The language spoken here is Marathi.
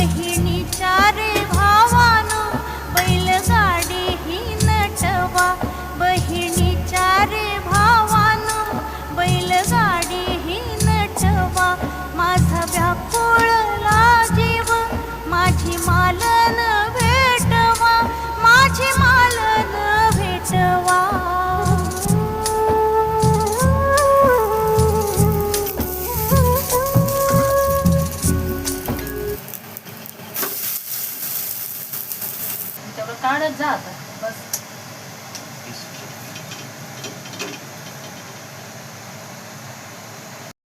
बहिणीच्या रे भावानो बैलगाडी ही नटवा, बहिणीच्या रे भावानो बैलगाडी ही नटवा. माझा व्याकुळला जीव माझी मालन भेटवा, माझी मालन भेटवा. तेवढं काढत जा आता बस.